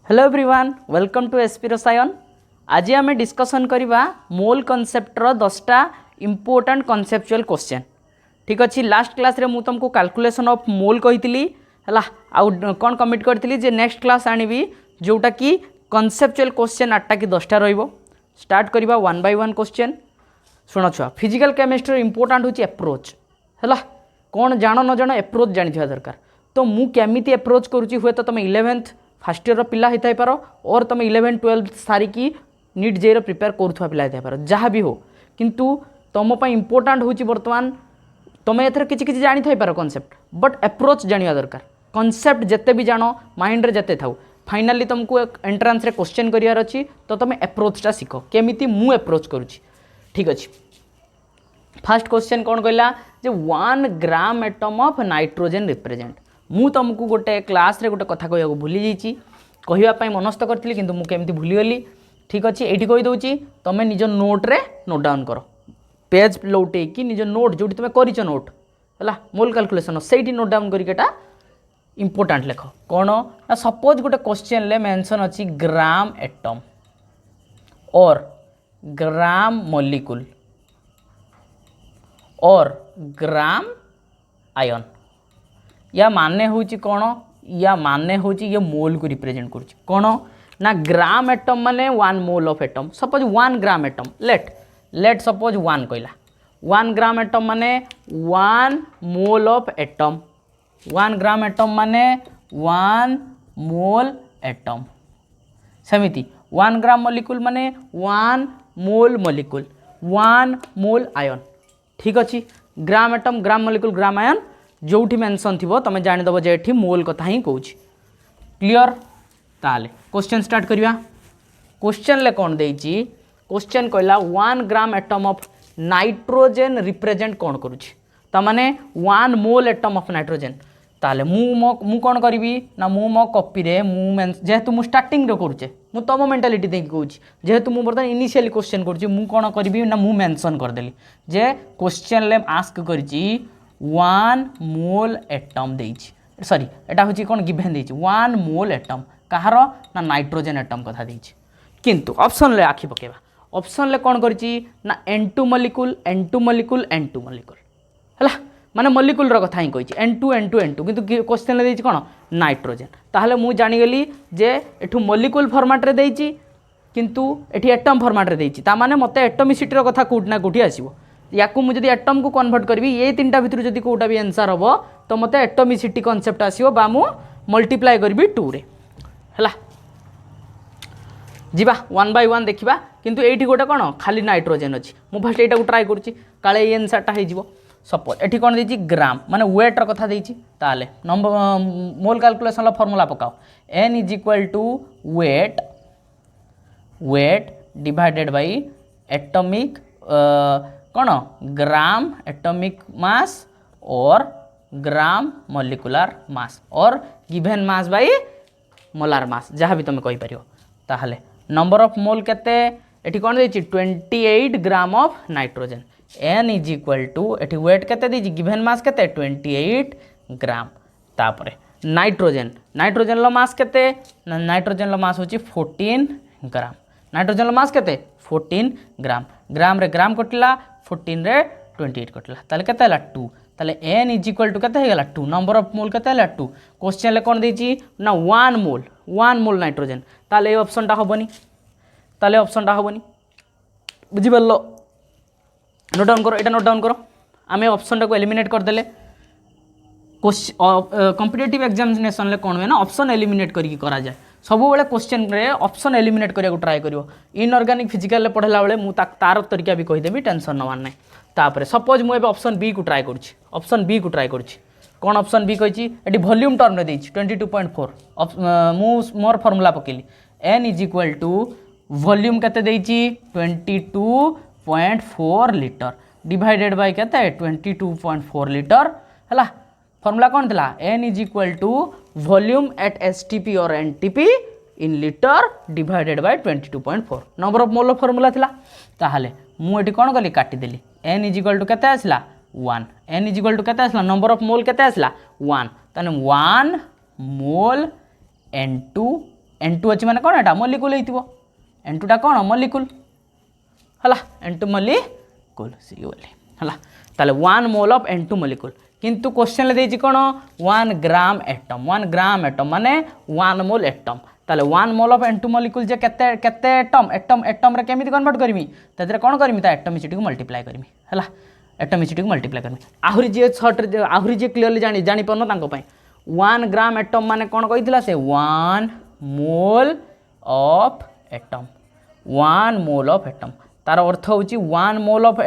Hello everyone welcome to SP Rasayan. आज आम discussion करवा मोल कनसेप्टर 10टा इंपोर्टेंट कनसेप्चुअल क्वेश्चन। ठीक अच्छे लास्ट क्लास रे मु तुमको कैलकुलेशन ऑफ मोल कही है आउ कौन कमिट करी जे नेक्स्ट क्लास आनी जोटा कि कनसेप्चुअल क्वेश्चन 8टा कि 10टा स्टार्ट करवा वन बाय वन क्वेश्चन। शुण छुआ फिजिकल केमिस्ट्री इंपोर्टाट हूँ एप्रोच है कौन जान न जान एप्रोच जानी दरकार। तो मु केमिति एप्रोच करुँची हुए तो तुम 11th फर्स्ट इयर पिला होता पार और तुम 11 12 सारिकी नीट जेईर प्रिपेयर करुवा पिला होता पार जहाँ भी हो किंतु तुम इंपोर्टाट हूँ बर्तमान तुम एथर किसी जानी था पार कनसेप्ट बट एप्रोच जाना दरकार। कनसेप्ट जिते भी जान माइंड रे जिते थाउ फाइनाली तुमको एंट्रांस रे क्वेश्चन करियार अच्छी तो तुम एप्रोचटा शिख केमिति मु एप्रोच करुँची। ठीक अच्छे फास्ट क्वेश्चन कौन कहला जे 1 gram atom of nitrogen represent. मु तुमको गोटे क्लास रे गोटे कथा कहया भूली जाइए कहवाई मनस्थ करी कि मुझे भूलीगली। ठीक अच्छे ये कहीदे तुम निज नोट रे नोट डाउन कर पेज लौटे कि निज नोट जो तुम कर नोट है मोल कैलकुलेशन से नोट डाउन करके इंपोर्टाट लेख कौन ना सपोज गोटे क्वेश्चन ले मेंशन अच्छी ग्राम एटम और ग्राम मॉलिक्यूल और ग्राम आयन या माने हूँ कौन या माने हूँ ये मोल को रिप्रेजेंट कर कौन ना ग्राम एटम माने 1 mole of atom. Suppose 1 gram atom let suppose 1 कहला 1 ग्राम एटम माने 1 mole of atom 1 gram atom माने 1 मोल एटम। सेमिति 1 ग्राम मॉलिक्यूल माने 1 मोल मॉलिक्यूल 1 मोल आयन। ठीक अच्छे ग्राम एटम ग्राम मॉलिक्यूल ग्राम आयन जोठी मेंशन थी तुम जानीदेव जे एठी मोल कथा ही कहूँ। क्लियर ताले क्वेश्चन स्टार्ट करिया। क्वेश्चन ले कौन देइची क्वेश्चन कहला 1 gram atom of nitrogen represent कौन करुँची ताने 1 मोल एटम ऑफ नाइट्रोजन। ताले मु कौन करी ना मो कॉपी रे जेहेतु मु स्टार्टिंग रे करुचे मु तुम मेंटालिटी देखिए कहूँ जेहेतु मुझे बर्तमान इनिशियली क्वेश्चन करुँची मु कौन करी ना मु मेंशन करदेली जे क्वेश्चन ले आस्क करिची 1 मोल एटम देइची सॉरी एटा होची कौन गिवन देइची 1 मोल एटम कहार ना नाइट्रोजन एटम कथा देइची किंतु ऑप्शन ले आखि पकेबा ऑप्शन ले कौन करिची ना N2 molecule N2 molecule N2 molecule है माने मॉलिक्यूल रो कथा ही कहिची N2 N2 N2 किंतु क्वेश्चन ले देइची कौन नाइट्रोजन। ताहले मु जानी गली जे एठु मॉलिक्यूल फॉर्मेट रे देइची किंतु एठी एटम फॉर्मेट रे देइची ता माने मते एटॉमिसिटी रो कथा कोट ना कोठी आसीबो याकू मुझे एटम को कन्वर्ट करी ये 3टा भितर जदि कोटा भी आंसर हम तो मत एटॉमिसिटी कॉन्सेप्ट आसो बा मु मल्टीप्लाई करी 2 रे है जीवा 1 बाय 1 देखा किंतु एठी गोटे कौन खाली नाइट्रोजन अच्छी मुझे फास्ट यहाँ ट्राए करुँची काले ये आंसरटा हो सपोज एठी कौन देती ग्राम माने वेट्र कथा देती ताले नंबर मोल कैलकुलेशन फॉर्मूला पकाओ N is equal to weight divided by atomic कौन ग्राम एटॉमिक मास और ग्राम मॉलिक्यूलर मास और given mass by molar mass जहाँ भी तुम कहीपर ताहले नंबर ऑफ मोल केते एठी कौन देछि 28 gram of nitrogen N is equal to एठी वेट केते देछि गिवन मास केते 28 ग्राम। तापरे नाइट्रोजन नाइट्रोजन लो मास केते नाइट्रोजन लो मास होछि 14 ग्राम नाइट्रोजन लो मास केते 14 ग्राम ग्राम रे ग्राम कटिला 14 रे 28 कटिला ताले केते हला 2 ताले N इज इक्वल टू केते हेगला 2 नंबर ऑफ मोल केते हला 2 क्वेश्चन ले कोन देछि ना 1 मोल नाइट्रोजन ताले ऑप्शन टा होबनी बुझि परलो नोट डाउन करो एटा नोट डाउन करो आमे ऑप्शन टा को एलिमिनेट कर देले कॉम्पिटिटिव एग्जामिनेशन ले कोन हुए ना ऑप्शन एलिमिनेट करके करा जाए सब बेले क्वेश्चन रे ऑप्शन एलिमिनेट करिया को ट्राई करियो इनऑर्गेनिक फिजिकल पढ़ला बेले मु तार तरीका भी कहीदेवी टेंशन नवार ना। तापर सपोज मुझे ऑप्शन बी को ट्राई करुँची ऑप्शन बी को ट्राई करुँची कौन ऑप्शन बी कही ये वॉल्यूम टर्म रे देछि 22.4 मु मोर फॉर्मूला पकेली N is equal to volume केते देछि 22.4 लीटर डिवाइडेड बाय केते 22.4 लीटर है फॉर्मूला कौन थी N is equal to volume at STP और NTP in litre divided by 22.4 number of mole formula थिला ताहले मु एटी कौन कली काटिदेली N इज इक्वल टू केते आसला 1 N इज इक्वल टू केते आसला नंबर ऑफ मोल केते आसला 1 ताने 1 मोल N2 N2 अच्छी माने कौन एटा मॉलिक्यूल होइतिबो N2 टा कौन मॉलिक्यूल हला N2 मॉलिक्यूल सी बोली हला ताले 1 मोल ऑफ N2 मॉलिक्यूल किंतु क्वेश्चन ले देछि कोन 1 ग्राम एटम माने 1 मोल एटम ताले 1 मोल ऑफ N2 मॉलिक्यूल जे केते केते एटम रे केमिति कन्वर्ट करमी तदरे कोन करमी ता एटमिसिटी को मल्टीप्लाई करमी हला एटमिसिटी को मल्टीप्लाई करमी आहुरी जे शॉर्ट आहुरी जे क्लियरली जानी परनो तांको पय 1 ग्राम एटम माने कोन कहितला से 1 mole of atom 1 mole of atom तार अर्थ होची 1 मोल ऑफ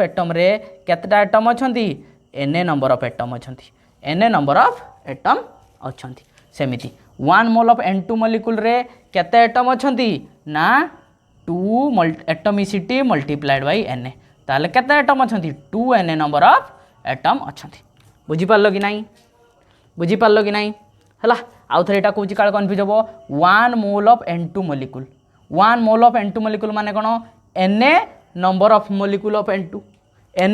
एटम रे केतटा एटम अछंती एन नंबर ऑफ एटम अछंती एन नंबर ऑफ एटम अछंती सेमिति 1 मोल ऑफ N2 मॉलिक्यूल रे केते एटम अछंती ना 2 एटमिसिटी मल्टीप्लाइड बाय Na ताले केते एटम अछंती 2 Na नंबर ऑफ एटम अछंती बुझी पारलो कि नाही हला आउ थरे एटा कोची काल कंफ्यूज हो 1 mole of N2 molecule 1 mole of N2 molecule माने कोन Na number of molecule of N2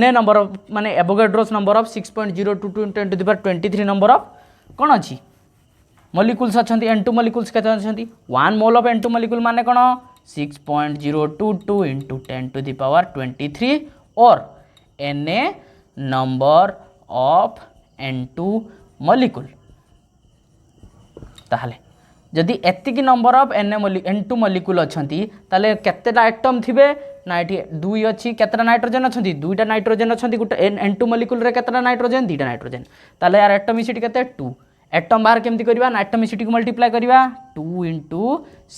Na number of माने Avogadro's number of 6.022 × 10⁻23 number of कोन अछि मॉलिक्यूल्स अछंती N2 मॉलिक्यूल्स केते अछंती 1 मोल ऑफ N2 मॉलिक्यूल माने कोन 6.022 × 10⁻23 और Na number of N2 molecule ताहले जदि एतिकी नंबर ऑफ N2 मॉलिक्यूल अछंती ताले केतेटा एटम थिबे ना एठी 2 अछि केतेटा नाइट्रोजन अछंती 2टा नाइट्रोजन अछंती गुटे N2 मॉलिक्यूल रे केतेटा नाइट्रोजन 2टा नाइट्रोजन ताले यार एटमिसिटी केते 2 एटम बाहर केमती करबा ना एटमिसिटी को मल्टीप्लाई करबा 2 ×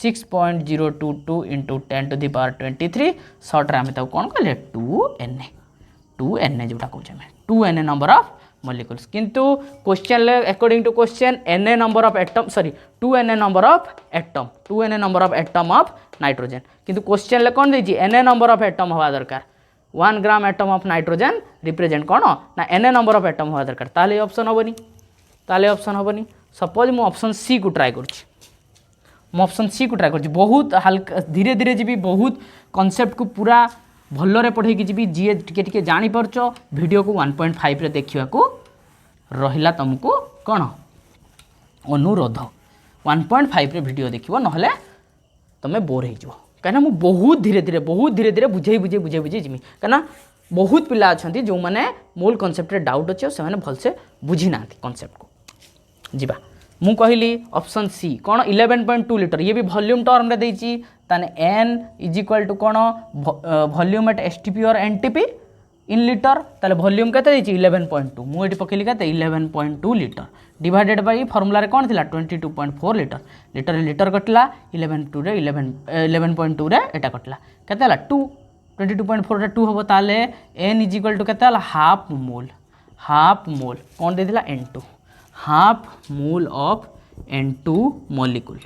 6.022 × 10⁻23 शॉर्ट रे हम ताऊ कोन कहले 2Na जोटा कहू हम 2Na नंबर ऑफ मॉलिक्यूल्स किंतु क्वेश्चन ले according to question Na number of atom sorry 2Na number of atom 2Na number of atom of nitrogen किंतु क्वेश्चन ले कोन देछि Na नंबर ऑफ एटम होवा दरकार 1 gram atom of nitrogen represent कोन ना Na नंबर ऑफ एटम होवा दरकार ताले ऑप्शन होबनी सपोज मु ऑप्शन सी को ट्राई करछि बहुत हल्का धीरे धीरे जीवी बहुत कांसेप्ट को पूरा भल्लरे पढ़े की जीवी जी टिके टिके जानी परछ वीडियो को 1.5 रे देखिया को रहिला तुमको कोन अनुरोध 1.5 रे वीडियो देखिबो नहले तमे बोर हे जबो कहना मु बहुत धीरे धीरे बुझे जिमी कहना बहुत पिला अछंती जो माने मूल कांसेप्ट रे डाउट अछि से माने भल से बुझी नांती कांसेप्ट को जीवा मु कहली ऑप्शन सी कोन 11.2 लीटर ये भी वॉल्यूम टर्म रे देछि ताने n = cone volume at STP और एनटीपी इन लीटर ताले वॉल्यूम केते देछि 11.2 मु एटी पकेली केते 11.2 लीटर डिवाइडेड बाय फार्मूला रे कोन थिला 22.4 लीटर लीटर कटला 11.2 रे एटा कटला केते हला 2 22.4 रे 2 हबो ताले n = केते हला हाफ मोल कोन देथिला n2 half mole of N2 molecule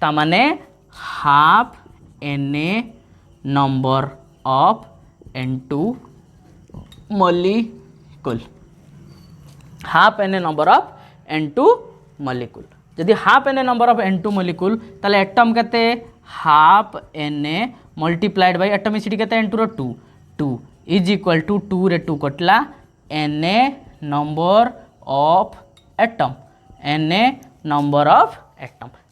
ता माने half Na number of N2 molecule half Na number of N2 molecule जदि half Na number of N2 molecule ताले एटम केते half Na multiplied by atomicity केते N2 रो 2 = 2 रे 2 कटला Na number of atom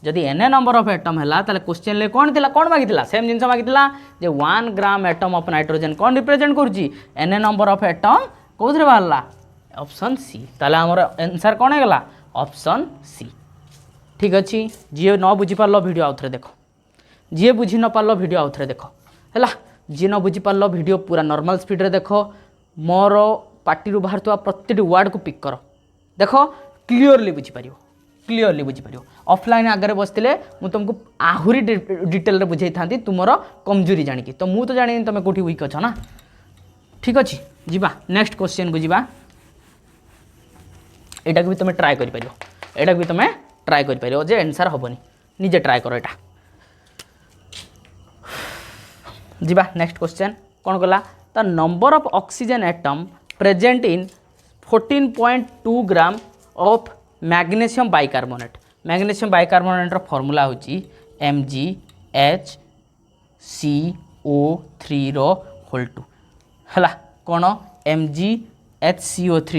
जदि Na नंबर ऑफ एटम हैला ताले क्वेश्चन ले कोन मागितला सेम जिंस मागितला जे 1 ग्राम एटम ऑफ नाइट्रोजन कोन रिप्रेजेंट करछि Na नंबर ऑफ एटम कोथरे बाहरला ऑप्शन सी ताले हमर आंसर कोन हेगला ऑप्शन सी ठीक अछि जे न बुझी पारलो वीडियो आउथरे देखो जे बुझी न पारलो वीडियो आउथरे देखो हैला जे न बुझी पारलो वीडियो पूरा नॉर्मल स्पीड रे देखो मोर पार्टी बाहर प्रत्येक वर्ड को पिक कर देख क्लीयरली बुझीपार ऑफलाइन आगे बसते मुझे तुमको आहरी डिटेल रे बुझे था तुम कमजोरी जानिकी तो मुझे तो जानी तुम कौटी वीक अच्छ ना ठीक अच्छे जीवा नेक्स्ट क्वेश्चन को जीवा एटा भी तुम ट्राए कर जे आंसर हेनी निजे ट्राए कर एटा जीवा नेक्स्ट क्वेश्चन कौन गला the number of oxygen atom present in 14.2 gram of magnesium bicarbonate formula होची MgHCO3 होल 2 हला कोन MgHCO3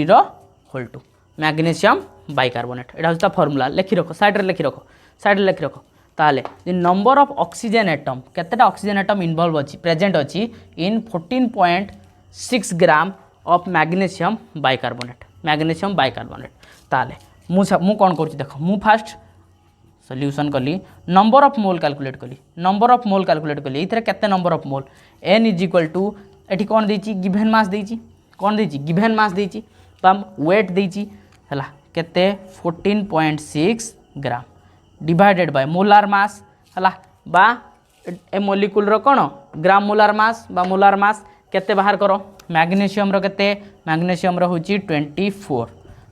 होल 2 मैग्नीशियम बाइकार्बोनेट एटा होता फॉर्मूला लिखि रख साइड रे लिखि रख साइड रे लिखि रख ताले the number of oxygen atom केतेटा ऑक्सीजन एटम इन्वॉल्व अछि प्रेजेंट अछि in 14.6 gram of magnesium bicarbonate ताले मु कोन करूछि देख मु फास्ट सॉल्यूशन कली नंबर ऑफ मोल कैलकुलेट कली इथरे केते number of mole n is equal to एठी कोन देछि गिवन मास देछि कोन देछि गिवन मास देछि तम वेट देछि हला केते 14.6 ग्राम डिवाइडेड बाय मोलार मास हला बा ए मॉलिक्यूल रो कोन ग्राम मोलार मास केते बाहर करो मैग्नीशियम रो होची 24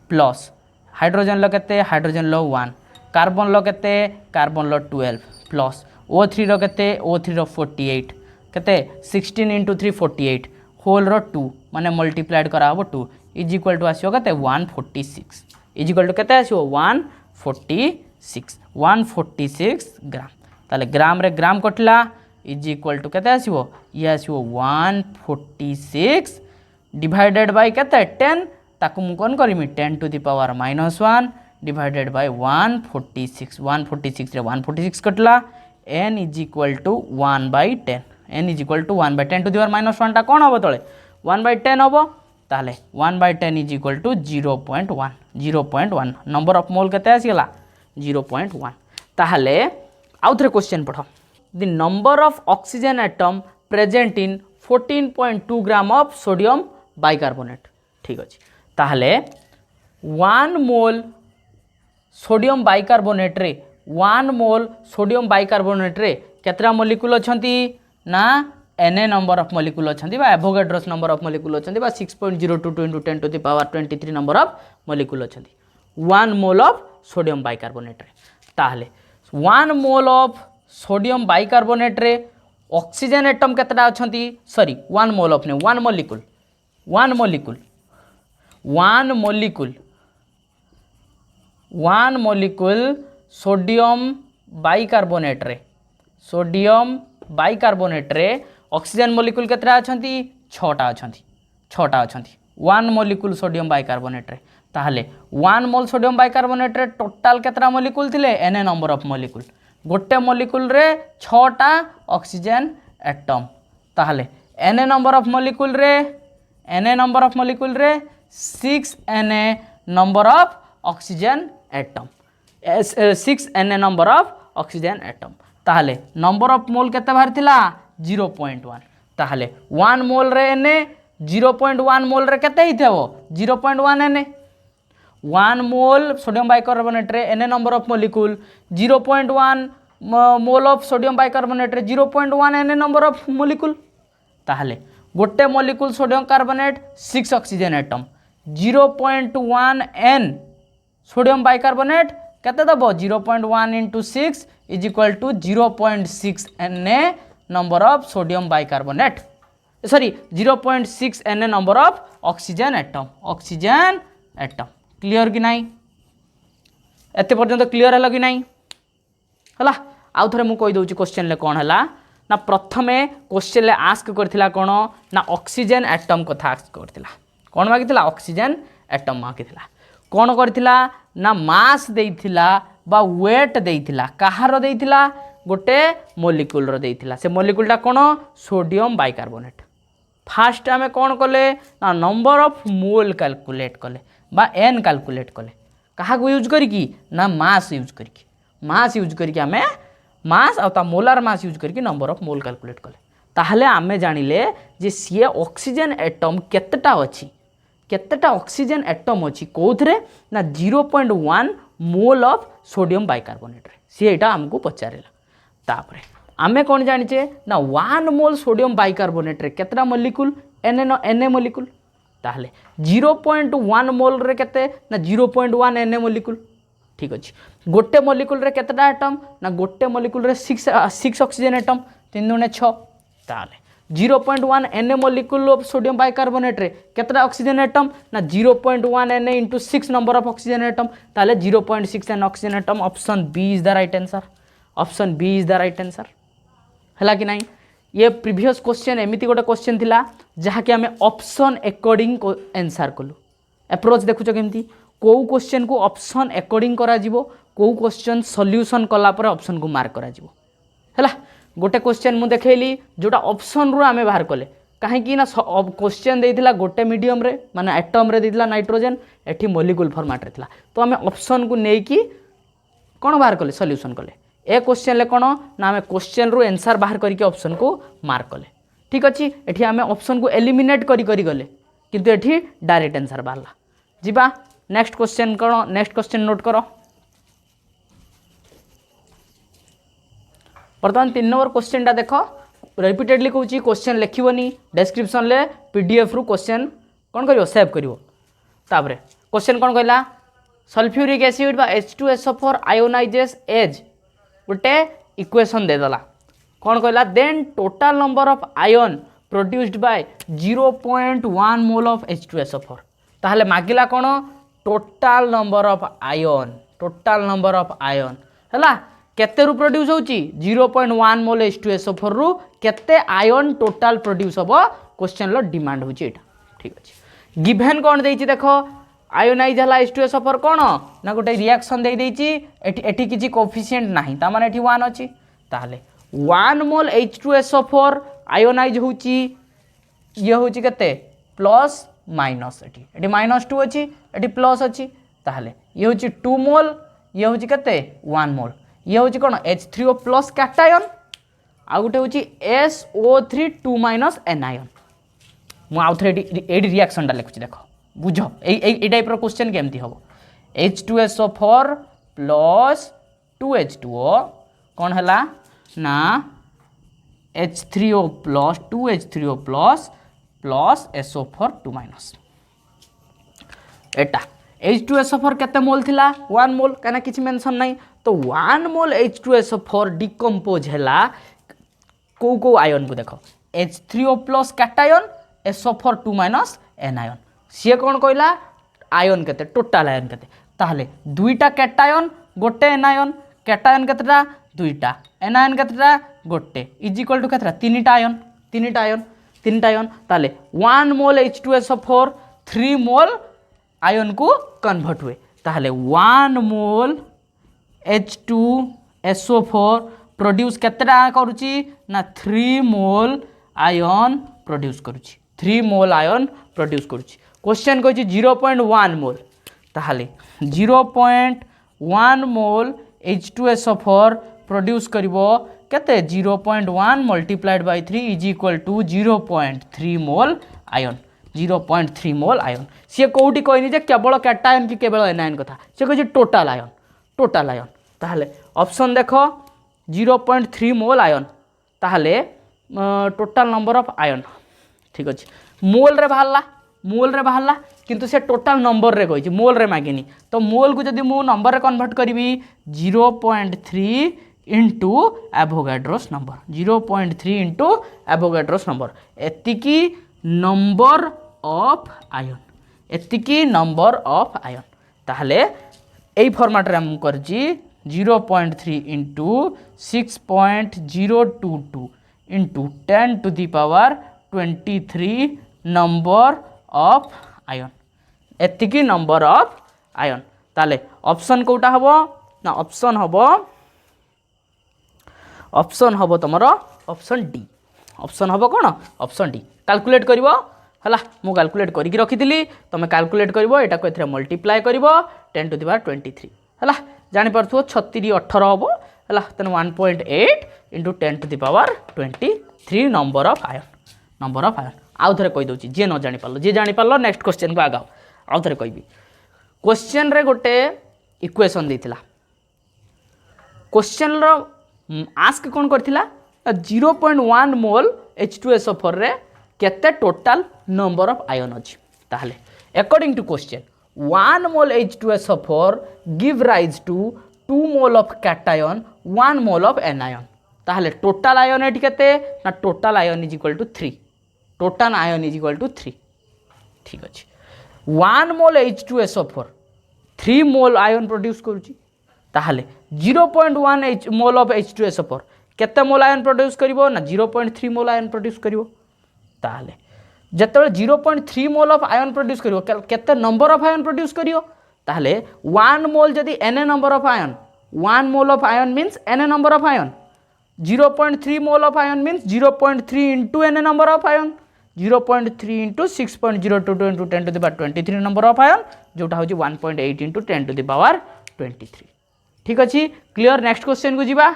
प्लस हाइड्रोजन लो केते हाइड्रोजन लो 1 कार्बन लो केते कार्बन लो 12 प्लस O3 रो केते O3 रो 48 केते 16 into 3 48 होल रो 2 माने मल्टीप्लाइड करा हो 2 इज इक्वल टू आसीओ केते 146 इज इक्वल टू केते आसीओ 146 ग्राम ताले ग्राम रे ग्राम कटला इज इक्वल टू केते आसीओ ये आसीओ 146 डिवाइडेड बाय केते 10 ताकू मु कोन करमी 10 to the power -1 divided by 146 रे 146 कटला n is equal to 1/10 n is equal to 1/10 to the power -1 टा कोन होबो तळे 1/10 होबो ताले 1/10 is equal to 0.1 number of mole केते आसीला 0.1 ताले आउ थरे क्वेश्चन पढो the number of oxygen atom present in 14.2 gram of sodium bicarbonate ठीक अछि ताले 1 मोल सोडियम बाइकार्बोनेट रे केतरा मॉलिक्यूल अछंती ना Na नंबर ऑफ मॉलिक्यूल अछंती बा एवोगाड्रोस नंबर ऑफ मॉलिक्यूल अछंती बा 6.022 into 10 to the power 23 number of molecule अछंती 1 मोल ऑफ सोडियम बाइकार्बोनेट रे ताहले 1 मोल ऑफ सोडियम बाइकार्बोनेट रे ऑक्सीजन एटम केतरा अछंती सॉरी 1 मोल ऑफ ने 1 मॉलिक्यूल सोडियम बाइकार्बोनेट रे ऑक्सीजन मॉलिक्यूल केतरा अछंती 6टा अछंती 1 मॉलिक्यूल सोडियम बाइकार्बोनेट रे ताहले 1 मोल सोडियम बाइकार्बोनेट रे टोटल केतरा मॉलिक्यूल थिले n नंबर ऑफ मॉलिक्यूल गोटे मॉलिक्यूल रे 6टा ऑक्सीजन एटम ताहले n नंबर ऑफ मॉलिक्यूल रे 6n number of oxygen atom 6n number of oxygen atom ताहले नंबर ऑफ मोल केते बाहर थिला 0.1 ताहले 1 मोल रे n 0.1 मोल रे केते हिथेबो 0.1 n 1 मोल सोडियम बाइकार्बोनेट रे n number of molecule 0.1 mole of sodium bicarbonate रे 0.1 n नंबर ऑफ मॉलिक्यूल ताहले गोटे molecule sodium carbonate 6 oxygen atom 0.1 n sodium bicarbonate केते दबो 0.1 into 6 is equal to 0.6 Na number of sodium bicarbonate sorry 0.6 Na number of oxygen atom clear कि नहीं एते पर्यंत clear है कि नहीं हला आउ थरे मु कहि दउची क्वेश्चन ले कोन हला ना प्रथमे क्वेश्चन ले आस्क करथिला कोन ना ऑक्सीजन एटम कथा आस्क करथिला कोन मागिथिला ऑक्सीजन एटम मागिथिला कोन करथिला ना मास देइथिला बा वेट देइथिला कहारो देइथिला गोटे मॉलिक्यूल रो देइथिला से मॉलिक्यूलटा कोन सोडियम बाइकार्बोनेट फास्ट आमे कोन कले ना नंबर ऑफ मोल कैलकुलेट कले बा n कैलकुलेट कले कहा को यूज करी की ना मास यूज करी आमे मास आ ता मोलार मास यूज करी नंबर ऑफ मोल कैलकुलेट कले ताहले आमे जानिले जे सी ऑक्सीजन एटम केतेटा ऑक्सीजन एटम अछि कोथरे ना 0.1 मोल ऑफ सोडियम बाइकार्बोनेट रे सी एटा हमको पचारेला तापरे आमे कोन जानिचे ना 1 मोल सोडियम बाइकार्बोनेट रे केतेटा मॉलिक्यूल n मॉलिक्यूल ताहले 0.1 मोल रे केते ना 0.1 n मॉलिक्यूल ठीक अछि गोटे मॉलिक्यूल रे केतेटा एटम ना गोटे मॉलिक्यूल रे 6 ऑक्सीजन एटम 3 दुने 6 ताहले 0.1 Na molecule of sodium bicarbonate रे केतरा ऑक्सीजन एटम ना 0.1 Na into 6 number of oxygen atom ताले 0.6 N oxygen atom option B is the right answer हला कि नहीं ये प्रीवियस क्वेश्चन एमिति गोटे क्वेश्चन थिला जहा कि हमें ऑप्शन अकॉर्डिंग आंसर कलु अप्रोच देखुछ केमती कौ क्वेश्चन को ऑप्शन अकॉर्डिंग करा जिवो कौ क्वेश्चन सॉल्यूशन कला पर ऑप्शन को मार्क करा जिवो हैला गोटे क्वेश्चन मु देखैली जोटा ऑप्शन रु आमे बाहर कले कहीं ना क्वेश्चन देइथिला गोटे मीडियम रे माने एटम रे देइथिला नाइट्रोजन एठी मॉलिक्यूल फॉर्मेट रे थिला तो आमे ऑप्शन को नै कि कोन बाहर कले सॉल्यूशन कले ए क्वेश्चन ले कोन ना आमे क्वेश्चन रु आंसर बाहर करके ऑप्शन को मार्क कले ठीक अछि एठी आमे ऑप्शन को एलिमिनेट करी करी गले किंतु एठी डायरेक्ट आंसर बाहरला जिबा नेक्स्ट क्वेश्चन कोन नेक्स्ट क्वेश्चन नोट करो बर्तमान 3 नंबर क्वेश्चन टा देखो रिपीटेडली कहूँ क्वेश्चन लिखनी डिस्क्रिप्शन ले पीडीएफ रु क्वेश्चन कौन करियो सेव करियो तापरे क्वेश्चन कौन कहला सल्फ्यूरिक एसिड बा H2SO4 आयोनाइजेस एज गोटे इक्वेशन दे दला कौन कहला then total number of ion produced by 0.1 mole of H2SO4 ताहले मागिला कौन टोटल नंबर ऑफ आयन हैला केते रु प्रोड्यूस होची 0.1 मोल H2SO4 रु केते आयन टोटल प्रोड्यूस हबो क्वेश्चन लो डिमांड होची एटा ठीक अछि गिवन कोन देइची देखो आयोनाइज हला H2SO4 कोन ना गोटे रिएक्शन देइ देइची एठी किछि कोएफिशिएंट नाही ता माने एठी 1 अछि ताहले 1 मोल H2SO4 आयोनाइज होची ये होची केते प्लस माइनस एठी -2 अछि एठी प्लस अछि ताहले ये होची 2 मोल ये होची केते 1 मोल ये हूँ कौन H3O प्लस कैटायन आउ गोटे हूँ SO3 2 माइनस एनायन मुझे थे रिएक्शन टा लिखुची देख बुझ ये टाइप क्वेश्चन केमती हम H2SO4 प्लस 2H2O कौन है ना H3O plus 2H3O plus plus SO4 2 minus एटा H2SO4 केते मोल थिला 1 मोल कहना किछि मेंशन नहीं तो 1 मोल H2SO4 डिकम्पोज हैला को आयन को देखो H3O plus cation SO4 2 minus anion सी कौन कहला आयन केते टोटल आयन केते ताहले दुईटा कैटायन गोटे एनायन कैटायन केतेटा दुईटा एनायन केतेटा गोटे इज इक्वल टू केतेटा तीनटा आयन ताहले 1 मोल H2SO4 3 मोल आयन को कन्वर्ट हुए ताहले 1 मोल H2SO4 प्रोड्यूस केतेटा करूची ना 3 मोल आयन प्रोड्यूस करूची 3 मोल आयन प्रोड्यूस करूची क्वेश्चन कहछि 0.1 मोल ताहले 0.1 मोल H2SO4 प्रोड्यूस करिवो केते 0.1 multiplied by 3 is equal to 0.3 mole ion 0.3 mole ion सी कौटी कहनी जे केवल कैटायन कि केवल एनायन कथा से कह टोटल आयन ताहले ऑप्शन देखो 0.3 मोल आयन ताहले टोटल नंबर ऑफ आयन ठीक अच्छे मोल रे बाहरला किंतु से टोटल नंबर रे कही मोल रे मागिनी तो मोल को जदि मु नंबर रे कन्वर्ट करी 0.3 into Avogadro's number 0.3 into Avogadro's number एतिकी नंबर ऑफ आयन ताहले एई फॉर्मेट रे हम करजी 0.3 into 6.022 into 10 to the power 23 number of ion एतिकी नंबर ऑफ आयन ताले ऑप्शन कोटा हबो ना ऑप्शन हबो तमरो ऑप्शन डी ऑप्शन हबो कोन ऑप्शन डी कैलकुलेट करिवो हला मु कैलकुलेट करिक रखिथिली तमे कैलकुलेट करिवो एटा को एथरे मल्टीप्लाई करिवो 10 टू दी पावर 23 हला जानि परथु 36 18 हबो हला तने 1.8 into 10 to the power 23 number of ion आउ थरे कहि दोची जे न जानि पालो जे जानि पालो नेक्स्ट क्वेश्चन को आगाओ आउ थरे कहबी क्वेश्चन रे गोटे इक्वेशन देथिला क्वेश्चन रो आस्क कोन करथिला 0.1 मोल H2SO4 रे केते टोटल नंबर ऑफ आयन अछि ताहले according to question 1 mole H2SO4 give rise to 2 mole of cation 1 mole of anion ताहले टोटल आयन एठी केते ना total ion is equal to 3 ठीक अछि 1 mole H2SO4 3 mole ion produce करूची ताहले 0.1 मोल ऑफ H2SO4 केते मोल आयन प्रोड्यूस करिवो ना 0.3 मोल आयन प्रोड्यूस करिवो ताहले जतबे 0.3 मोल ऑफ आयन प्रोड्यूस करिवो केते नंबर ऑफ आयन प्रोड्यूस करिवो ताहले 1 मोल जदि N number of ion 1 mole of ion means N number of ion 0.3 mole of ion means 0.3 into N number of ion 0.3 into 6.022 into 10 to the power 23 number of ion जोटा हूँ 1.8 into 10 to the power 23 ठीक अच्छे clear next question को जीवा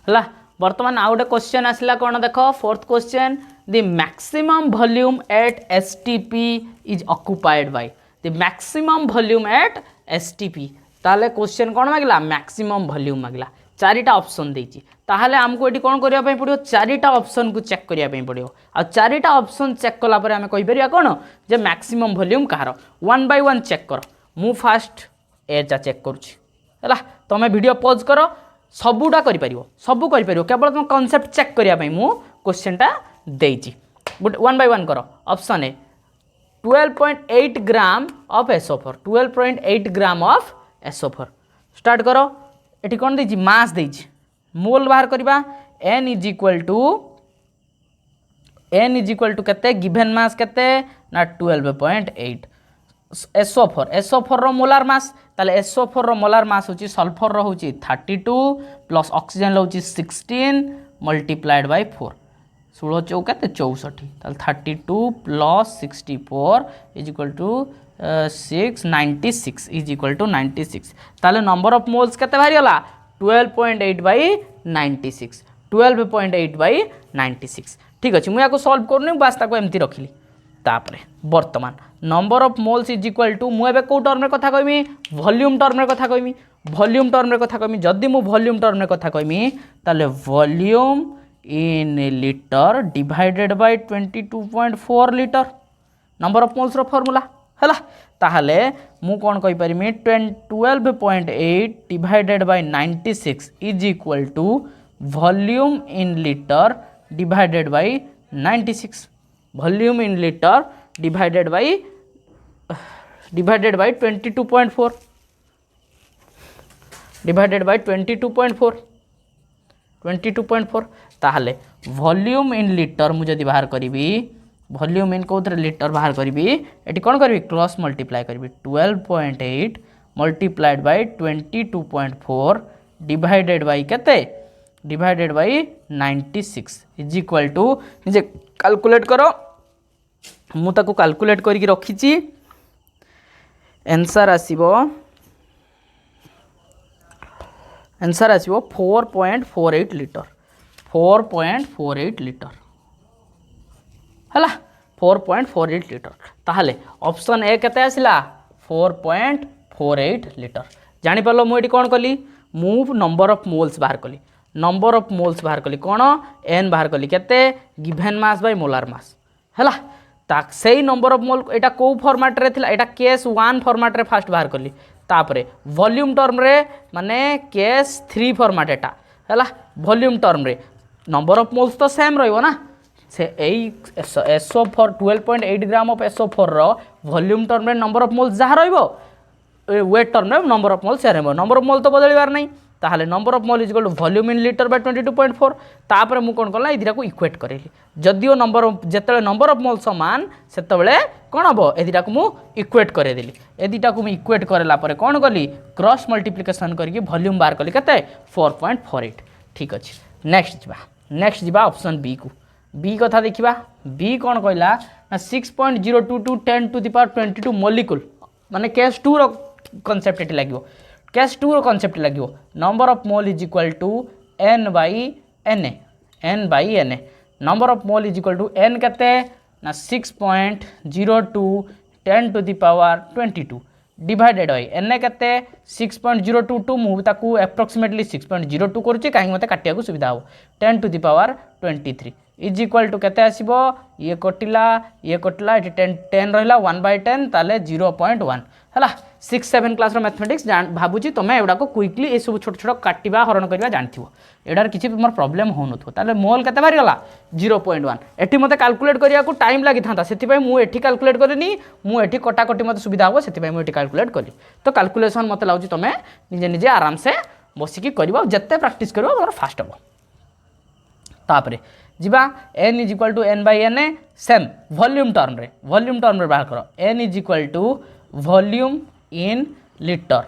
हला बर्तमान आउ गोटे क्वेश्चन आसला कौन देख fourth question the maximum volume at STP is occupied by the maximum volume at STP ताले क्वेश्चन कौन मागिला मैक्सिमम वॉल्यूम मागिला चारिटा ऑप्शन देछि ताहले हमको एटी कौन करिया पई पड़ियो चारिटा ऑप्शन को चेक करिया पई पड़ियो आ चारिटा ऑप्शन चेक कला परे हमें कहि परिया कोन जे मैक्सिमम वॉल्यूम कहार वन बाय वन चेक कर मु फास्ट एटा चेक करूछि हला तमे वीडियो पॉज करो सबुटा करि परियो सबु करि परियो केवल तुम कांसेप्ट चेक करिया पई मु क्वेश्चनटा देछि गुड वन बाय वन करो option A 12.8 gram of SO4 12.8 gram of SO4 start करो एटी कौन देछि मास देछि मोल बाहर करबा n इज इक्वल टू केते गिवन मास केते ना 12.8 SO4 रो मोलार मास ताले SO4 रो मोलार मास होची सल्फर रो होची 32 प्लस ऑक्सीजन रो होची 16 मल्टीप्लाइड बाय 4 16 चौ केते 64 ताले 32 plus 64 is equal to 696 is equal to 96 ताले नंबर ऑफ मोल्स केते बाहरी होला 12.8 बाय 96 12.8 बाय 96 ठीक अछि मु याको सॉल्व करनु बास ताको एम्ति रखिली तापरे वर्तमान number of moles is equal to मु एबे को टर्म रे कथा कहमी वॉल्यूम टर्म रे कथा कहमी वॉल्यूम टर्म रे कथा कहमी जदी मु वॉल्यूम टर्म रे कथा कहमी ताले volume in litre divided by 22.4 litre number of moles रो फार्मूला हला ताहले मु कोन कहि परिमी 12.8 divided by 96 is equal to volume in litre divided by 96 volume in litre divided by 22.4 divided by 22.4 ताहले वॉल्यूम इन लीटर मु जदी बाहर करिवि वॉल्यूम इन कोथरे लीटर बाहर करिवि एटी कोन करिवि क्रॉस मल्टीप्लाई करिवि 12.8 मल्टीप्लाइड बाय 22.4 डिवाइडेड बाय केते divided by 96 is equal to निजे कैलकुलेट करो मु ताको कैलकुलेट करिक रखिची आंसर आसीबो 4.48 लीटर 4.48 लीटर हला 4.48 लीटर ताहले ऑप्शन ए केते आसिला 4.48 लीटर जानि पालो मु एटी कोन कली मु नंबर ऑफ मोल्स बाहर कली नंबर ऑफ मोल्स बाहर कली कोन n बाहर कली केते गिवन मास बाय मोलार मास हला ताक सेही नंबर ऑफ मोल एटा को फॉर्मेट रे थिला एटा केस 1 फॉर्मेट रे फास्ट बाहर कली तापरे वॉल्यूम टर्म रे माने केस 3 फॉर्मेट एटा हला वॉल्यूम टर्म रे नंबर ऑफ मोल्स तो सेम रहइबो ना से SO4 12.8 ग्राम ऑफ SO4 रो वॉल्यूम टर्म रे नंबर ऑफ मोल्स जहा रहइबो वेट टर्म रे नंबर ऑफ मोल्स रहइबो नंबर ऑफ मोल तो बदलिबार नै ताहले number of mole is equal to volume in litre by 22.4 तापरे मु कोन करला इदिरा को इक्वेट करेली जदियो नंबर जेतले नंबर ऑफ मोल समान सेतबेले कोन हबो एदिरा को मु इक्वेट करे देली एदिटा को मु इक्वेट करेला परे कोन कली क्रॉस मल्टीप्लिकेशन करके वॉल्यूम बाहर कली केते 4.48 ठीक अछि नेक्स्ट जिबा ऑप्शन बी को बी कथा देखिबा बी कोन कहला 6.022 10 टू द पावर 22 मॉलिक्यूल माने केस 2 रो कांसेप्ट एटी लागिवो केस 2 रो कांसेप्ट लागिवो number of mole is equal to n by na number of mole is equal to n केते ना 6.02 10 to the power 22 divided by n केते 6.022 मु ताकू एप्रोक्सीमेटली 6.02 करूची काहे मते काटिया को सुविधा हो 10 to the power 23 is equal to केते आसीबो ये कटिला एटी 10 रहिला 1/10 ताले 0.1 हला 6-7 क्लास रो मैथमेटिक्स भाबुची तमे एडा को क्विकली ए सब छोट छोट काटिबा हरण करबा जानथिबो एडार किछि मोर प्रॉब्लम होनथो ताले मोल केते बारी गला 0.1 एठी मते कैलकुलेट करिया को टाइम लागि थांता सेति पय मु एठी कैलकुलेट करनी मु एठी कटा कटी मते सुविधा हो सेति पय मु एठी कैलकुलेट करी तो कैलकुलेशन मते लाउची तमे निजे निजे आराम से बसिकी करबा जत्ते प्रैक्टिस करबा तोर फास्ट हो तापरे जीवा n is equal to n by n same volume term रे बाहर कर n is equal to volume in litre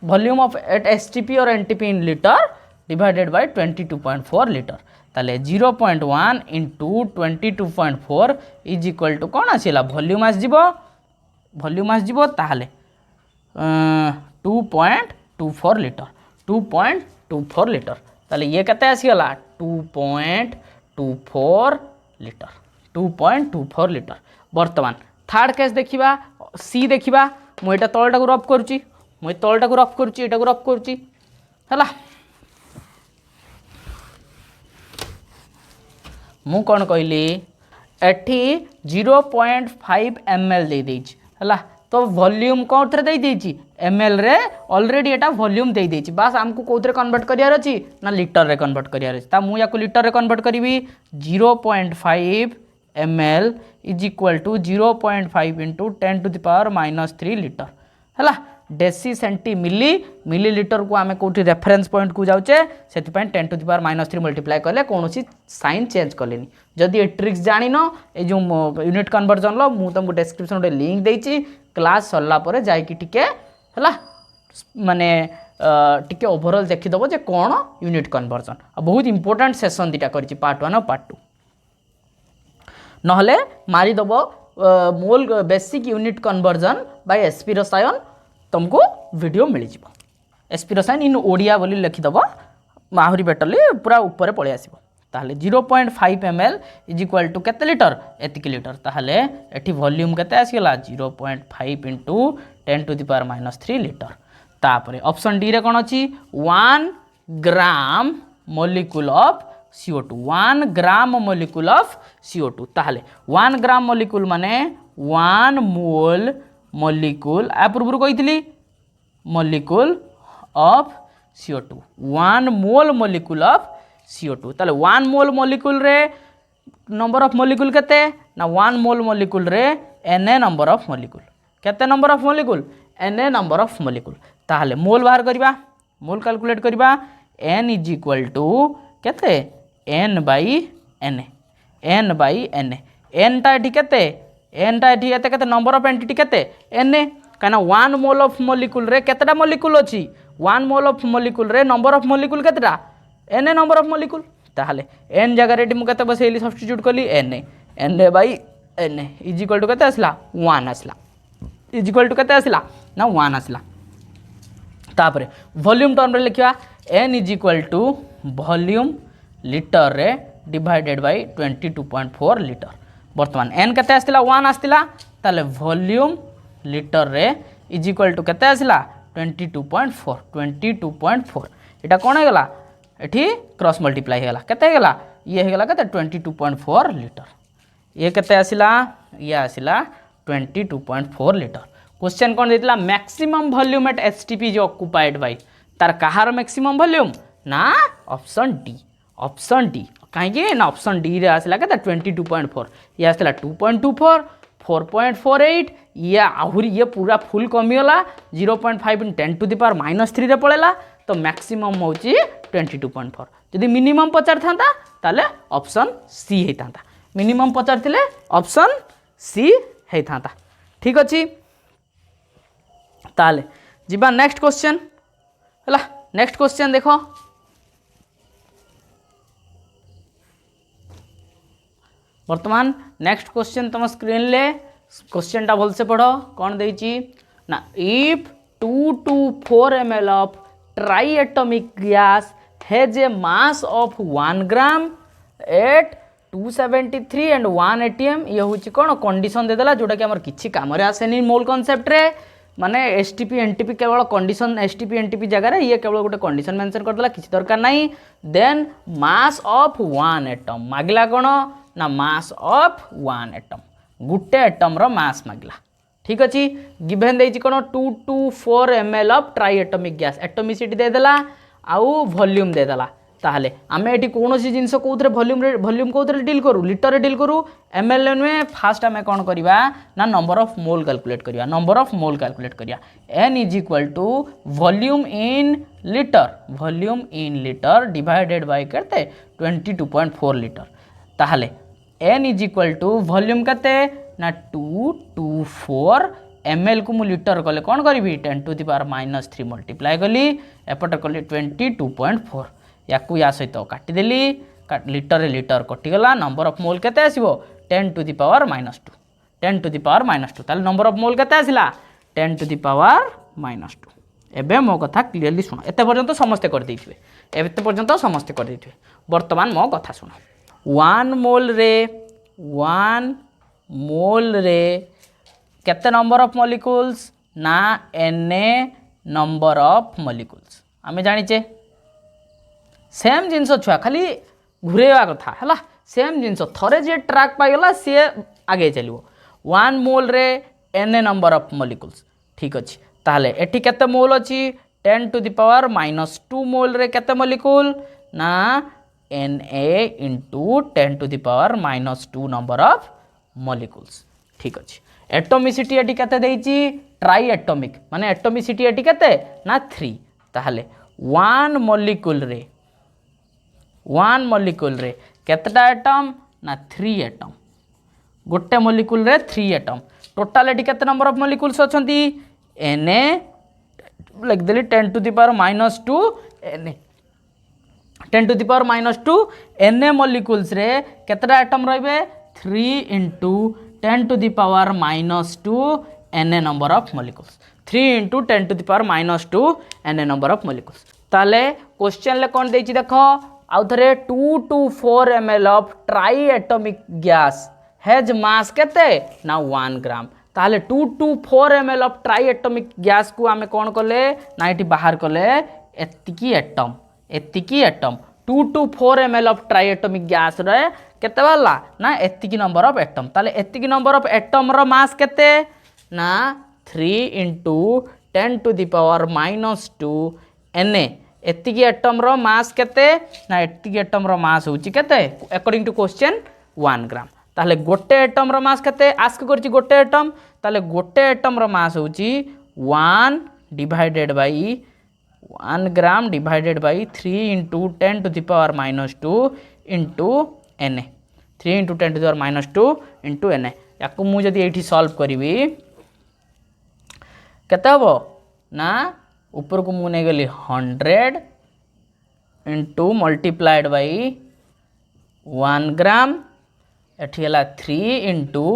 volume of at STP और NTP in litre divided by 22.4 litre ताले 0.1 इंटू 22.4 इज इक्वल टू कौन आसला volume आसजिबो ताले 2.24 litre 2.24 litre ताले ये केते आसीगला 2.24 लीटर 2.24 लीटर वर्तमान थर्ड केस देखिबा सी देखिबा मु एटा तळटा को रफ करूची एटा को रफ करूची हला मु कौन कहली एठी 0.5 ml दे देछि हला तो वॉल्यूम कौन दे देछि ml रे ऑलरेडी एटा वॉल्यूम दे देछि बस हमको कोथरे कन्वर्ट करियार अछि ना लीटर रे कन्वर्ट करियार अछि ता मु याको लीटर रे कन्वर्ट करिवि 0.5 ml is equal to 0.5 into 10 to the power -3 litre हला डेसी सेंटी मिली लीटर को आमे कोठी रेफरेंस पॉइंट को जाउचे सेति पय 10 टू द पावर -3 मल्टीप्लाई करले कोनोसी साइन चेंज करलेनी जदि ए ट्रिक्स जानिनो ए जो यूनिट कन्वर्जन लो मु तुमको डिस्क्रिप्शन रे लिंक देइची क्लास सरला परे जाई कि टिके हला माने टिके ओवरऑल देखि दबो जे कोन यूनिट कन्वर्जन बहुत इंपोर्टेंट सेशन दिटा करछि पार्ट 1 और पार्ट 2 नहले मारी दबो mole basic unit conversion by SP रसायन तुमको वीडियो मिल जाव एसपी रसायन इन ओडिया बोली लिखिदेव आहुरी बेटरली पूरा ऊपर पलि आसो ताहले 0.5 ml इज इक्वल टू केते लीटर एतिक लीटर ताहले एठी वॉल्यूम केते आसीगला 0.5 into 10 to the power -3 litre तापरे ऑप्शन डी रे कोन अछि 1 gram molecule of CO2 1 gram molecule of CO2 ताहले 1 ग्राम मॉलिक्यूल माने 1 मोल मॉलिक्यूल आ पूर्व कही molecule of CO2 1 mole molecule of CO2 ताले 1 मोल मॉलिक्यूल रे नंबर ऑफ मॉलिक्यूल केते ना 1 मोल मॉलिक्यूल रे Na नंबर ऑफ मॉलिक्यूल केते number of molecule Na number of molecule ताहले मोल बाहर करबा मोल कैलकुलेट करबा n इज इक्वल टू केते n बाई Na n ता एठी केते n ता एठी केते नंबर ऑफ एंटिटी केते Na काना 1 मोल ऑफ मॉलिक्यूल रे केतेटा मॉलिक्यूल अछि 1 मोल ऑफ मॉलिक्यूल रे नंबर ऑफ मॉलिक्यूल केतेटा Na नंबर ऑफ मॉलिक्यूल ताहले n जगह रे मु केते बसेली सब्स्टिट्यूट करली Na by Na is equal to केते आसला 1 आसला इज इक्वल टू केते आसला ना 1 आसला तापरे वॉल्यूम टर्म रे लिखिया n is equal to volume litre रे डिवाइडेड बाय 22.4 लीटर वर्तमान n केते आसला 1 आसला ताले वॉल्यूम लीटर रे इज इक्वल टू केते आसला 22.4 एटा कोन हे गला एठी क्रॉस मल्टीप्लाई हे गला केते हे गला ये हे गला केते 22.4 लीटर ये केते आसला ये आसला 22.4 लीटर क्वेश्चन कोन देतला मैक्सिमम वॉल्यूम एट एसटीपी जो ऑक्युपाइड बाय तार कहार मैक्सिमम वॉल्यूम ना ऑप्शन डी कहीं ना ऑप्शन डी रे आसला केते 22.4 ये आसला 2.24 4.48 ये आहुरी ये पूरा फुल कमीगला 0.5 इन 10 टू द पावर -3 रे पळेला तो मैक्सिमम होची 22.4 जदि मिनिमम पचार थांता ताले ऑप्शन सी हे थांता मिनिमम पचार थिले ऑप्शन सी हे थांता ठीक अछि ताले जिबा नेक्स्ट क्वेश्चन हला नेक्स्ट क्वेश्चन देखो वर्तमान नेक्स्ट क्वेश्चन तुम स्क्रीन ले क्वेश्चन टा भल से पढ़ो कौन देची ना if 2 to 4 ml of triatomic gas has a mass of 1 gram at 273 and 1 atm ये हूँ कौन कंडीशन देदेला जोटा कि आमर किछि काम रे आसेनी मोल कॉन्सेप्ट रे माने एसटीपी एनटीपी केवल कंडीशन एसटीपी एनटीपी जगह रे ये केवल गोटे कंडीशन मेंशन करदेला किछि दरकार नाही देन मास ऑफ 1 एटम मागला कोन ना मास ऑफ 1 एटम गुटे एटम रो मास मागला ठीक अछि गिवन देछि कोन 2 to 4 ml of triatomic gas atomicity दे देला आउ वॉल्यूम दे देला ताहले आमे एटी कोनोसी जिंस कोउथरे वॉल्यूम कोउथरे डील करू लीटर रे डील करू ml में फास्ट आमे कोन करिवा ना नंबर ऑफ मोल कैलकुलेट करिया नंबर ऑफ मोल कैलकुलेट करिया n is equal to volume in litre divided by करते 22.4 लीटर ताहले n is equal to volume केते ना 224 ml को मु लिटर कले कौन करी 10 टू दी पावर -3 मल्टीप्लाई कली एपटे कली 22.4 याकू या सहित काटिदेली लिटर रे लिटर कटिगला नंबर ऑफ मोल केते आसीबो 10 to the power -2 10 to the power -2 ताले नंबर ऑफ मोल केते आसिला 10 टू दी पावर -2 एबे मो कथा क्लियरली सुन एते पर्यंत समस्ते कर दैथिबे एते पर्यंत समस्ते कर दैथिबे वर्तमान मो कथा सुन 1 मोल रे केते नंबर ऑफ मॉलिक्यूल्स ना Na नंबर ऑफ मॉलिक्यूल्स आमे जानिचे सेम जिनस छुआ खाली घुरेवा कथा हला सेम जिनस थरे जे ट्रैक पाइगला सी आगे चलिवो 1 मोल रे Na नंबर ऑफ मॉलिक्यूल्स ठीक अछि ताहले एठी केते मोल अछि 10 टू द पावर -2 मोल रे केते मॉलिक्यूल ना Na into 10 to the power -2 number of molecules ठीक अछि एटॉमिसिटी एटी केते देइछि ट्राई एटॉमिक माने एटॉमिसिटी एटी केते ना 3 ताहले 1 मॉलिक्यूल रे केतेटा एटम ना 3 एटम गोटे मॉलिक्यूल रे 3 एटम टोटल एटी केते नंबर ऑफ मॉलिक्यूल्स अछंती Na लिख देली 10 to the power -2 Na 10 to the power -2 Na molecules रे केतेटा एटम रहबे 3 into 10 to the power -2 Na number of molecules 3 into 10 to the power -2 Na number of molecules ताले question ले कोन देछि देखो आउ थरे 2 to 4 ml of triatomic gas has mass केते ना 1 ग्राम ताले 2 to 4 ml of triatomic gas को आमे कोन कले ना एटी बाहर कले एतिकी atom 2 to 4 ml of triatomic gas रे केते वाला ना एतिकी नंबर ऑफ एटम ताले एतिकी नंबर ऑफ एटम रो मास केते ना 3 into 10 to the power -2 Na एतिकी एटम रो मास केते ना एतिकी एटम रो मास होची केते अकॉर्डिंग टू क्वेश्चन 1 ग्राम ताले गोटे एटम रो मास केते आस्क करची गोटे एटम ताले गोटे एटम रो मास होची 1 divided by 1 gram divided by 3 into 10 to the power -2 into Na 3 into 10 to the power -2 into Na याकू मु जदी एठी सॉल्व करिवि केते हबो ना ऊपर को मु नै गली 100 इंटू मल्टीप्लाइड बाय 1 ग्राम एठी हला 3 into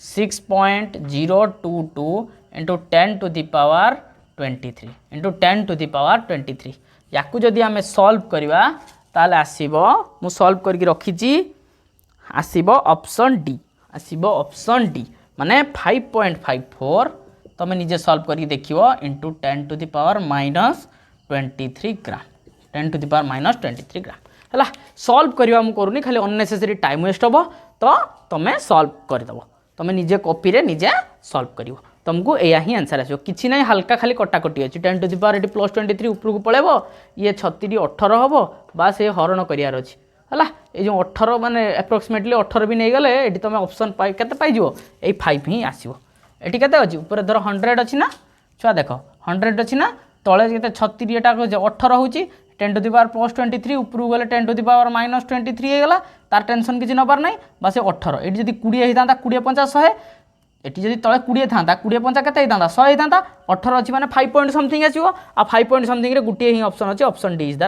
6.022 into 10 to the power 23 into 10 to the power 23 याकू जदि आमे सॉल्व करिवा ताले आसीबो मु सॉल्व करके रखिची आसीबो ऑप्शन डी माने 5.54 तमे निजे सॉल्व करके देखिवो into 10 to the power -23 gram 10 to the power -23 gram हला सॉल्व करिवा मु करूनी खाली अननेसेसरी टाइम वेस्ट होबो तो तमे सॉल्व कर दबो तमे निजे कॉपी रे निजे सॉल्व करिवो तुमको एया ही आंसर आसो किछि नै हल्का खाली कटाकटी अछि 10 टू द पावर एटी +23 ऊपर को पळेबो ये 36 18 हबो बास ए हरण करियार अछि हला ए जो 18 माने अप्रोक्सीमेटली 18 भी नै गले एटी तमे ऑप्शन पाइ केते पाइ जिवो ए 5 ही आसीबो एटी केते अछि ऊपर धर 100 अछि ना छुआ देखो 100 अछि ना तळे केते 36 एटा 18 होछि 10 टू द पावर +23 ऊपर गले 10 टू द पावर -23 हे गला तार टेंशन किछि नबार नै बस 18 एटी जदी 20 हेतांता 20 50 100 एटी जदी तळे 20 थांता 20 50 केते हेतांता 100 हेतांता 18 अछि माने 5 पॉइंट समथिंग आसीबो आ 5 पॉइंट समथिंग रे गुटिए ही ऑप्शन अछि option D is the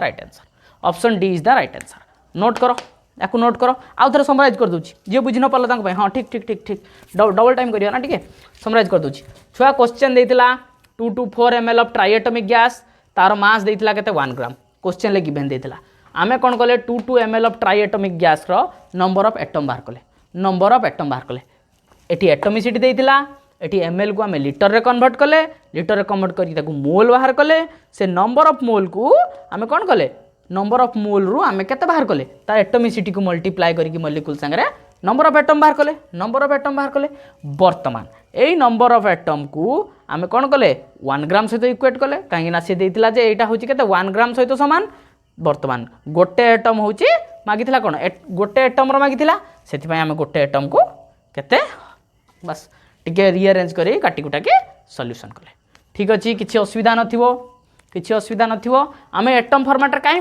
right answer note करो याकू नोट करो आउ थरे समराइज कर दोछि जे बुझि न पालो तांग भाई हां ठीक डबल टाइम करियो ना ठीक है समराइज कर दोछि छुआ क्वेश्चन देइतिला 2 to 4 ml of triatomic gas तार मास देइतिला केते 1 ग्राम क्वेश्चन ले गिवन देइतिला आमे कोन कले 2 ml of triatomic gas रो नंबर ऑफ एटम बाहर कले एटी एटॉमिसिटी देइतिला एटी ml को आमे लीटर रे कन्वर्ट करी ताकू मोल बाहर कले से नंबर ऑफ मोल को आमे कोन कले नंबर ऑफ मोल रु आमे केते बाहर कले तार एटॉमिसिटी को मल्टीप्लाई करी मॉलिक्यूल संगे नंबर ऑफ एटम बाहर कले वर्तमान एई नंबर ऑफ एटम को आमे कोन कले 1 ग्राम सहित इक्वेट कले काहे ना से देइतिला जे एटा होची केते 1 ग्राम सहित समान वर्तमान गोटे एटम होची मागिथिला कोन गोटे एटम रो मागिथिला सेति पय आमे गोटे एटम को केते बस टिके रीअरेंज करी काटी कुटा के सॉल्यूशन कले ठीक अछि किछि असुविधा नथिबो किसी असुविधा नथिबो आम एटम फॉर्मेट कहीं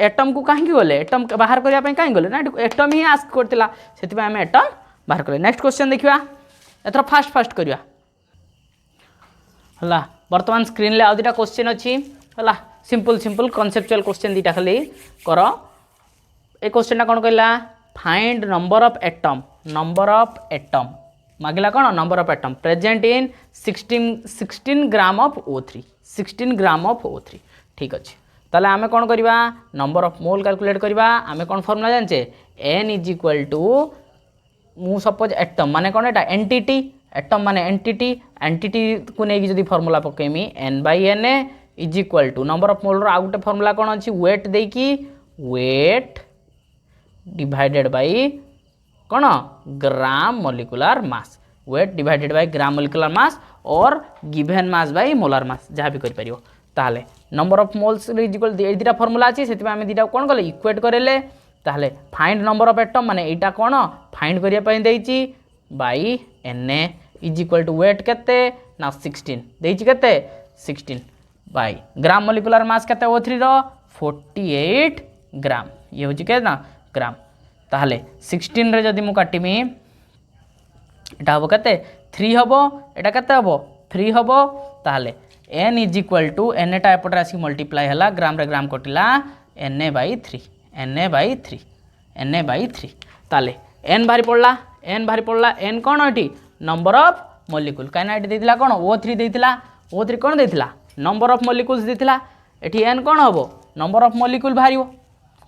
एटम को कहीं गले एटम बाहर करने कहीं गले ना एटम ही आस्क करथिला सेति आम एटम बाहर कले नेक्स्ट क्वेश्चन देखिया एथर फास्ट फास्ट करिया हला वर्तमान स्क्रीन ले आ दुटा क्वेश्चन अछि हला सिंपल सिंपल कॉन्सेप्चुअल क्वेश्चन दीटा खाली कर ए क्वेश्चन कोन कहला फाइंड नंबर ऑफ एटम मागिला कौन number of atom present in 16 gram of O3 16 gram of O3 ठीक अच्छे ताले आमे कौन करवा नंबर ऑफ मोल कैलकुलेट करवा आमे कौन फॉर्मूला जानचे n इज इक्वल टू मु सपोज एटम माने कौन एटा एंटिटी एटम माने एंटिटी को नहीं जदि फॉर्मूला पकेमी n/na is equal to number of mole रो आ गुटे फॉर्मूला कौन अछि वेट देकी वेट डिवाइडेड बाय कौन gram molecular mass weight divided by gram molecular mass और given mass by molar mass जहाँ भी कर ताले number of moles is equal दीटा फॉर्मूला अच्छी से आम दीटा कौन कले इक्वेट करेले ताले फाइंड नंबर ऑफ एटम माने एटा कौन फाइंड करिया पई देइची by Na is equal to weight केते ना 16 देइची केते 16 बाय ग्राम मोलिकुलर मास केते O3 रो 48 ग्राम ये होची के ना ग्राम ताहले 16 रे जदि मु काटिमी एटा हबो कते 3 हबो एटा कते हबो 3 हबो ताहले n is equal to n एटा एपटर आसी मल्टीप्लाई हला ग्राम रे ग्राम कटिला na by 3 ताहले n भारी पड़ला n कोन एटी नंबर ऑफ मॉलिक्यूल काइना एटी देथिला कोन O3 देथिला O3 कोन देथिला नंबर ऑफ मॉलिक्यूल्स देथिला एटी n कोन हबो नंबर ऑफ मॉलिक्यूल भारियो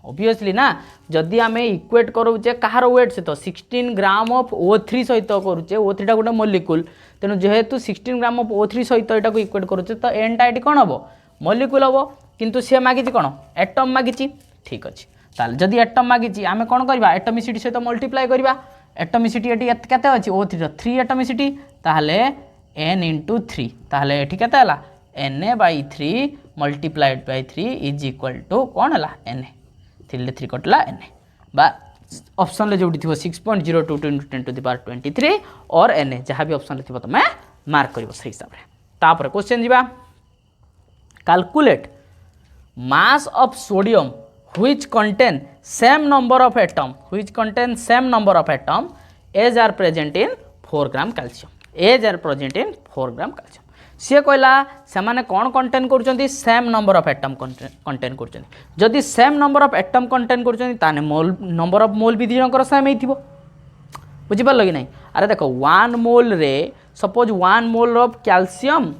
ऑब्वियसली ना जदि आम इक्वेट करुचे कहार वेट सहित 16 ग्राम ऑफ O3 सहित करुचे O3 टा गोटे मॉलिक्यूल तेणु जेहेतु 16 ग्राम ऑफ O3 सहित एटा को इक्वेट करुचे तो n टा एटी कोन हबो मॉलिक्यूल हबो किंतु से मागिची कोन एटम मागिची ठीक अछि ताल जदि एटम मागिची आमे कोन करबा एटमिसिटी सहित मल्टीप्लाई करबा एटमिसिटी एटी केते अछि O3 रो 3 एटमिसिटी ताहले n * 3 ताहले एटी केते हला Na/3 multiplied by 3 is equal to कोन हला Na 3 कटला एन बा ऑप्शन ले जोड़ी थी 6.02 × 10⁻23 और एन जहाँ भी ऑप्शन थी तुम मार्क कर सही हिसाब से तापर क्वेश्चन जीवा calculate mass of sodium which contain same number of atom as are present in 4 gram calcium सी कहला से माने कौन कंटेन कर same number of atom contain कर जदि same number of atom contain कर मोल नंबर ऑफ मोल भी दिजनकर सेम हो बुझिपार कि नहीं अरे देख 1 मोल रे सपोज 1 मोल ऑफ कैल्शियम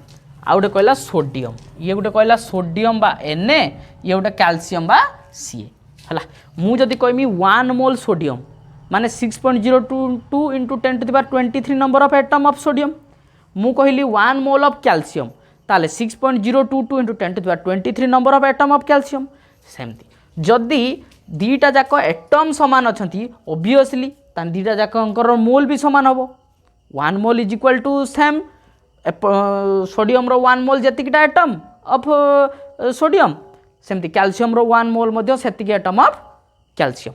आ गोटे कहला सोडियम ये गोटे कहला सोडियम बा Na ये गोटे कैल्शियम बा Ca है मुझे कहमी 1 मोल सोडियम माने 6.022 × 10⁻23 number of atom of sodium मु कहली 1 मोल ऑफ कैल्शियम ताले 6.022 × 10⁻23 number of atom of calcium सेमती जदि दीटा जाक एटम समान अछंती ऑब्वियसली तान दीटा जाकर मोल भी समान हबो 1 mole is equal to same sodium रो 1 मोल जतिकिटा एटम ऑफ सोडियम सेमती कैल्शियम रो 1 मोल मध्य सेतिकी एटम ऑफ कैल्शियम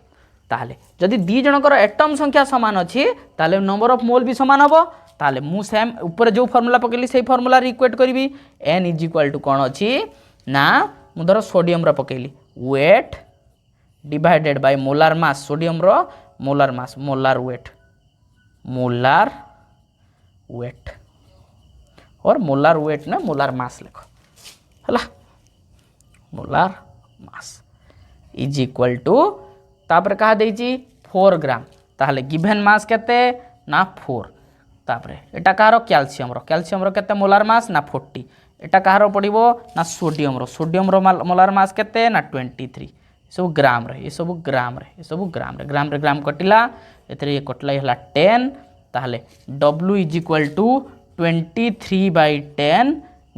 ताले जदि दी जनकर एटम संख्या समान अछि ताले नंबर ऑफ मोल भी समान हबो ताले मु सेम ऊपर जो फार्मूला पकेली से फार्मूला इक्वेट करी n इज इक्वल टू कौन अच्छी ना मु धर सोडियम रो पकेली weight divided by molar mass sodium रो मोलार मास मोलार वेट और मोलार वेट ना मोलार मास लिख हला molar mass is equal to तापर कहा देइची 4 ग्राम ताहले गिवन मास केते ना 4 तापरे एटा कहार कैल्शियम रो केते मोलार मास ना 40 एटा कहार पड़िबो ना सोडियम रो मोलार मास केते ना 23 सब ग्राम रे ये सब ग्राम रे ग्राम कटिला एतरे ये कटला हला 10 ताहले W इज इक्वल टू 23/10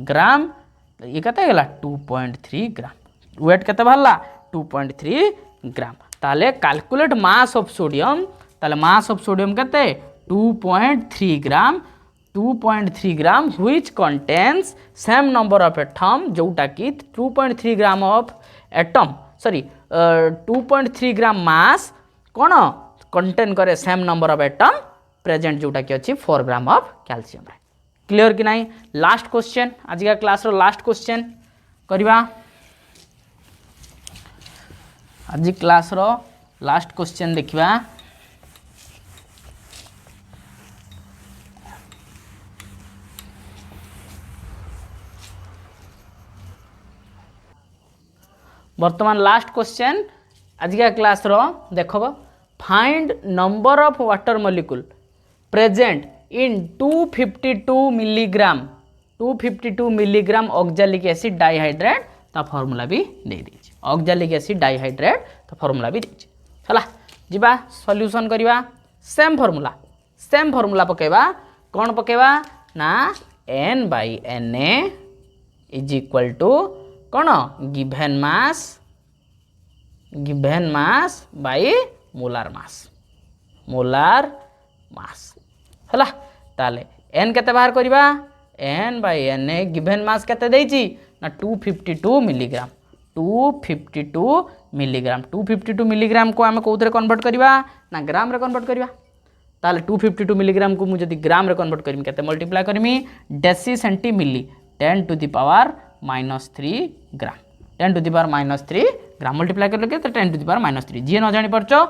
ग्राम ये केते गेला 2.3 ग्राम वेट केते भरला 2.3 ग्राम ताहले कैलकुलेट मास ऑफ सोडियम ताहले मास ऑफ सोडियम केते 2.3 gram which contains same number of atom जोटा कि 2.3 ग्राम ऑफ एटम 2.3 ग्राम मास कौन कंटेन करे same number of atom present जोटा कि अच्छी 4 ग्राम ऑफ कैल्शियम क्लियर कि नहीं लास्ट क्वेश्चन आज का क्लास रो लास्ट क्वेश्चन करवा आज क्लास रो लास्ट क्वेश्चन देखिबा वर्तमान लास्ट क्वेश्चन आज का क्लास रो देखो find number of water molecule present in 252 milligram oxalic acid dihydrate ता फार्मूला भी दे दीजिए ऑक्सैलिक एसिड डाइहाइड्रेट ता फार्मूला भी दीजिए हला जिबा सॉल्यूशन करवा सेम फार्मूला पकेबा कौन पकेबा ना N/Na इज इक्वल टू कौन गिवन मास बाय मोलार मास हला ताले n केते बाहर करबा N/Na गिवन मास केते देइची ना 252 मिलीग्राम 252 मिलीग्राम को आम कौन कन्वर्ट करवा ना ग्राम रे कन्वर्ट करवा ताले 252 मिलीग्राम को मुझे ग्राम रे कन्वर्ट करमी केते मल्टीप्लाई करमी deci centi milli 10 to the power -3 gram 10 to the power -3 gram multiply कर के 10 टू द पावर -3 जी न जानि परचो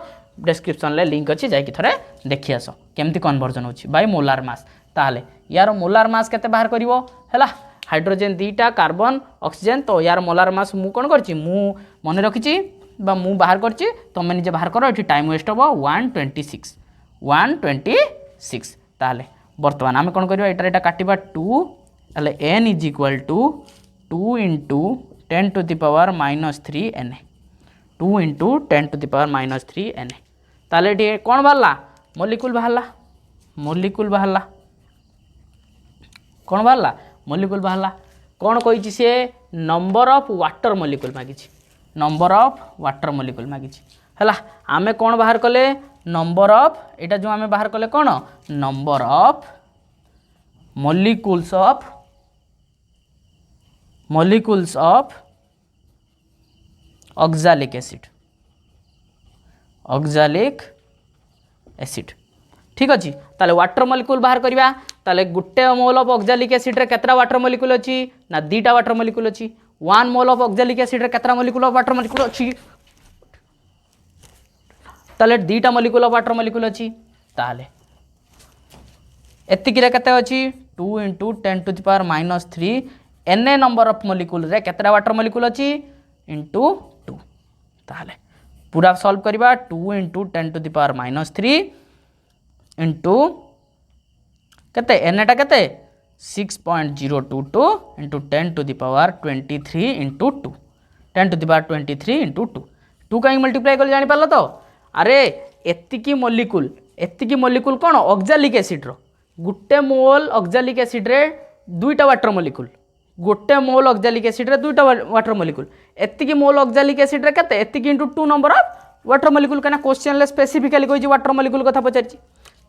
डिस्क्रिप्शन ले लिंक अच्छी जाकि थरे देखि आसो केमती कन्वर्जन होछि बाय मोलार मास ताले यार मोलार मास केते बाहर करिवो हैला हाइड्रोजन दीटा कार्बन ऑक्सीजन तो यार मोलार मास मु कोन करछि मु मने रखिछि बा मु बाहर करछि तमे निजे बाहर करो एठी टाइम वेस्ट हो 126 ताले वर्तमान आमे कोन करिवा एटा काटिबा 2 ताले n is equal to 2 into 10 to the power -3 Na 2 into 10 to the power -3 Na ताले एठी कोन बाहरला मॉलिक्यूल बाहरला कोन बाहरला मॉलिक्यूल बाहरला कौन कही से नंबर ऑफ वाटर मॉलिक्यूल मागिछि हैला आमे कौन बाहर कले नंबर ऑफ एटा जो आमे बाहर कले कौन number of molecules of oxalic acid ठीक अच्छे ताले वाटर मॉलिक्यूल बाहर करवा ताले गुटे मोल ऑफ ऑक्सैलिक एसिड रे केतरा वाटर मॉलिक्यूल अछि ना दीटा वाटर मॉलिक्यूल अछि 1 मोल ऑफ ऑक्सैलिक एसिड रे केतरा मॉलिक्यूल ऑफ वाटर मॉलिक्यूल अछि ताले दीटा मॉलिक्यूल ऑफ वाटर मॉलिक्यूल अछि ताले एतिकी रे केते अछि 2 into 10 to the power -3 Na number of molecule रे केतरा वाटर मॉलिक्यूल अछि इंटू 2 ताले पूरा सॉल्व करबा 2 into 10 to the power -3 into केते एनटा केते 6.022 into 10 to the power 23 into 2 10 to the power 23 into 2 कहीं मल्टीप्लाई कर जानी पारल तो अरे एतिकी मॉलिक्यूल कौन ऑक्सैलिक एसिड रो गुटे मोल ऑक्सैलिक एसिड रे दुईटा वाटर मॉलिक्यूल गोटे मोल ऑक्सैलिक एसिड रे दुईटा वाटर मॉलिक्यूल एतिकी मोल ऑक्सैलिक एसिड रे केते एतिकी into 2 number of water molecule कना क्वेश्चन ले स्पेसिफिकली कहि वाटर मॉलिक्यूल कथा पचारछि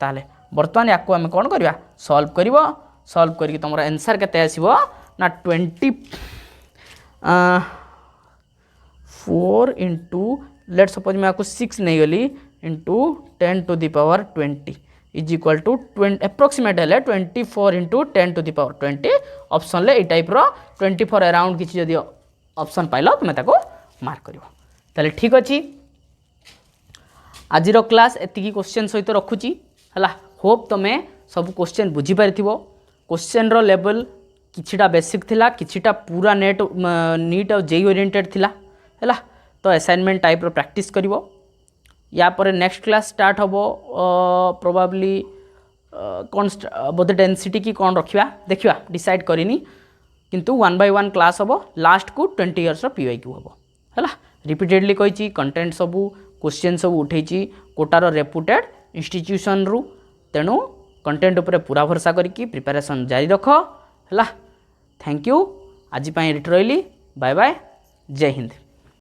ताले वर्तमान याको आम कौन करवा सॉल्व करके तुम आंसर केते आसीबो ना 24 इंटू लेट सपोज मैं आपको 6 नहीं गली into 10 to the power 20 is equal to approximate है 24 into 10 to the power 20 option ले टाइप रो 24 अराउंड किसी जदि ऑप्शन पाइल तुम मार्क कर ठीक अच्छी आज क्लास एतिकी क्वेश्चन सहित रखुची हला होप तमे सब क्वेश्चन बुझी पारिथिबो क्वेश्चन रो लेवल किछिटा बेसिक थिला किछिटा पूरा नीट और जेई ओरिएंटेड थिला हला तो असाइनमेंट टाइप रो प्रैक्टिस करिवो या पर नेक्स्ट क्लास स्टार्ट होबो प्रोबेबली कौन बोधे डेंसिटी की कौन रखिया देखिया डिसाइड करिनी किंतु 1 बाय 1 क्लास होबो लास्ट को 20 इयर्स रो पीवाईक्यू होबो हला रिपीटेडली कहिची कंटेंट सब क्वेश्चन सब उठेची कोटार रेपुटेड इंस्टीट्यूशन रु तेणु कंटेंट उपरे पूरा भरोसा करके प्रिपरेशन जारी रख है थैंक यू आज रिट रही बाय बाय जय हिंद।